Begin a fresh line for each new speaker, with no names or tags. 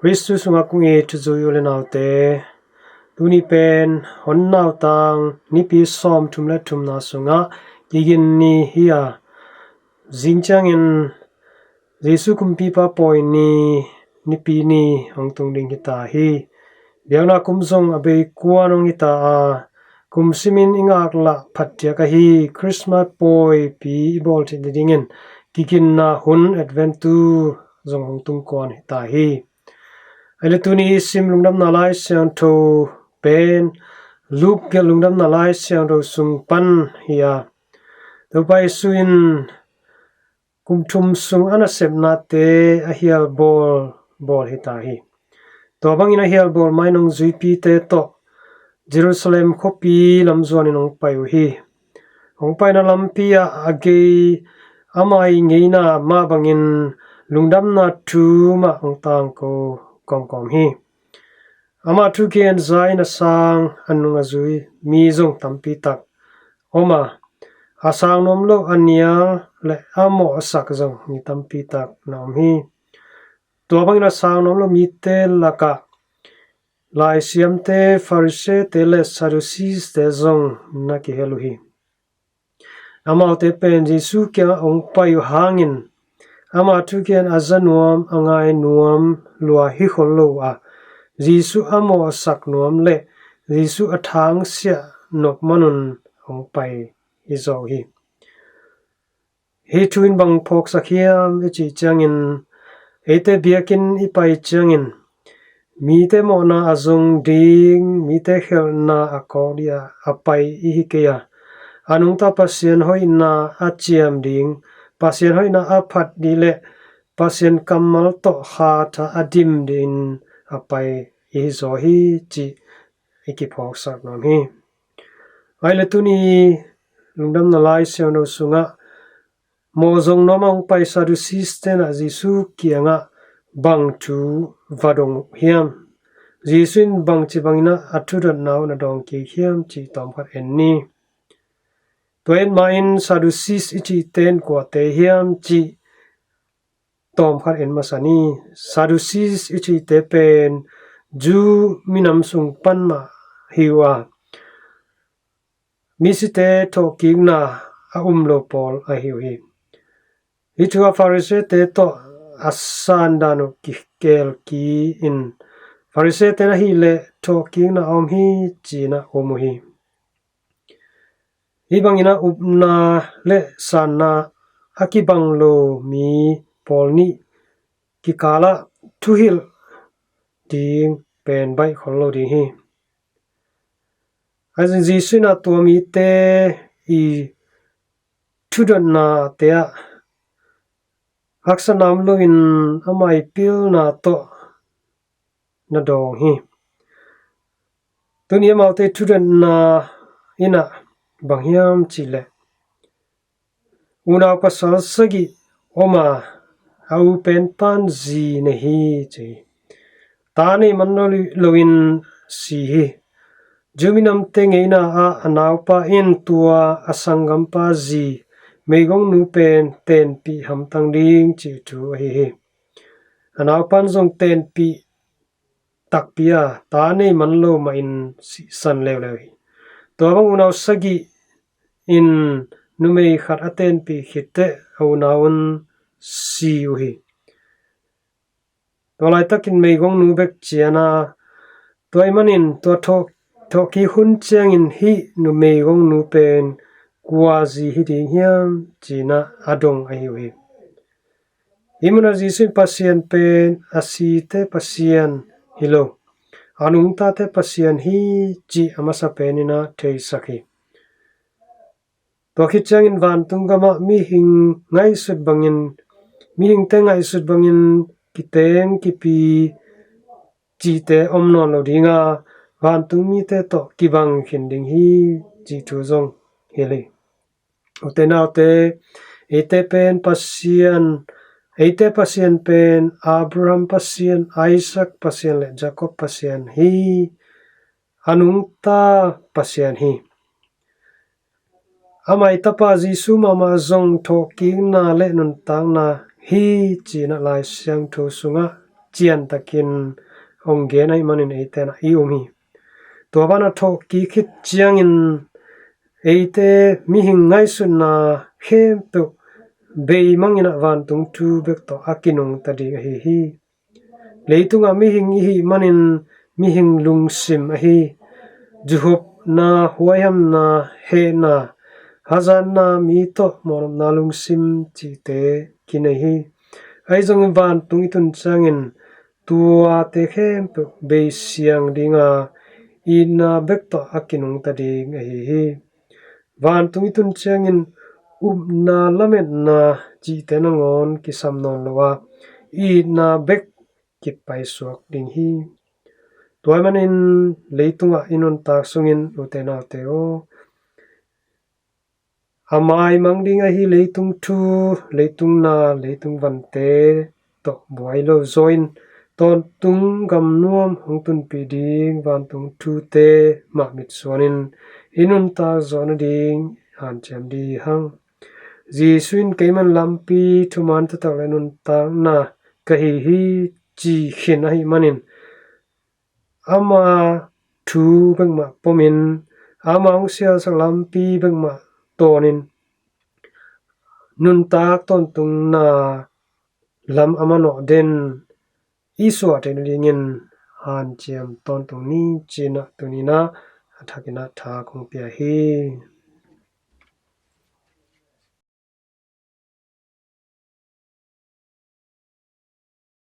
Ristu sunga kungi tuzuyu le naute tuni pen hon nau tang nipi som tumle tumna sunga gigin ni hiya zinchangin Jesu kumpi pa poi ni nipi ni hongtung ding hita hi biangna kumzong abe kuanong hita a kumsimin ingak la phatya ka hi Christmas poi pi ibol ti dingin gigin na hun adventu zong hongtung kon hita hi Aile tuni sim lungdam na lai siang tho pen luk gel lungdam na lai siang tho sung pan hiya to pai suin kumthum sung ana sep na te a hial bol hita hi to bang ina hial bol mai nong zui pi te to Jerusalem khopi lam zuan inong pai hi ong pai na lam pi a age amai ngeina ma bangin lungdam na thu ma ong tang ko kom hi ama thu kian zai na sang anung azui mi zong tampi tak oma asang nom lo anial le amo asak zong mi tampi tak nom hi to bang na sang nom lo mi te laka lai siam te farise te le sadducees te zong na ki helu hi ama te pen Jesu kya ong payu hangin ama thu kian azanuam angai nuam lua hi kholo a Jesu amo sak nuam le Jesu athang sia nok manun ong pai izo hi he tuin bang phok sakhiam ichi changin ete biakin ipai changin mi te mo na azong ding mi te khel na akodia apai hi keya anung ta pasien hoi na achiam ding pasien hoi na aphat dile pasien kamal to kha tha adim din apai izo hi chi ikiphok sak nam hi aile tuni lungdam na lai siang no sunga mozong nomang pai Sadducees ten a Jesu kianga bang thu vadong hiam Jesuin bang chi bangina athudat naw na dong ki hiam chi tom khat enni toin main Sadducees ichi ten kwa te hiam chi tom khat en masani Sadducees ichi te pen ju minam sung pan ma hiwa misite thoking na a umlo pol a hiwi Itua Pharisee te to asan dano ki kel ki in Pharisee te na hi le talking na om hi china omuhi ibang ina upna le sana akibang lo mi polni ki kala tuhil ding pen bai kholo ding hi azin jisuna to mi te I thudan na te a Aksanam lo in amai pil na to na dong hi tunia maute thudan na ina banghiam chile una pasal sagi oma au pen pan zi ne hi chi tani manoli loin si hi juminam tengeina a anaupa in tua asangam pa zi meigong nu pen ten pi ham tang ding chi thu hi anau pan zong ten pi tak pia ta nei man lo ma in si san lew lew to bang unau sagi in nu mei khat aten pi khitte au naun si u hi to lai takin meigong nu bek chiana toy manin to thoki hun chang in hi nu meigong nu pen Kuazi hi ding hiam china adong ai hi imuna jisin pasien pen asi te pasien hilo anung ta te pasien hi chi amasa penina thei sakhi to khichang in van tungama mi hing ngai sut bangin mi hing te ngai sut bangin kiteng kipi chi te omnon lo dinga van tung mi te to kibang khinding hi chi thu zong hele Utenaute ete pen pen Abraham pasien Isaac pasien le Jacob pasien hi anungta pasien hi amai tapa Jesu mama zong thoking na le nun tang na hi china lai siang thu sunga chian takin ong ge nai manin eitena iumi to bana tho ki khit chiang in eite mi hing ngai sun na khem tu bei mangina van tung tu bek to akinung tadi hi leitunga mi hing hi manin mi hing lungsim hi juhop na huayam na he na hazan na mi to moram na lungsim chi te kinai hi aizong van tung itun changin tua te khem pe be siang dinga ina bek to akinung tadi hi van tung itun changin na lamet na chi te na ngon ki sam non lawa na bek ki pai suak ding hi toy manin leitunga inon tak sungin uten teo amai mangding hi leitung thu leitung na leitung vante to boy lo join ton tung gam nuam hong tun pi ding van tung thu te ma mit suanin inun ta zona ding han chem di hang ji suin keiman lampi thuman ta ta lenun ta na ka hi chi khin hi manin ama thu bang ma pomin ama ong sia sa lampi bang ma tonin nun tak ton tung na lam amano den iswa ten ringin han chiam ton tung ni china tunina athakina tha kong pia hi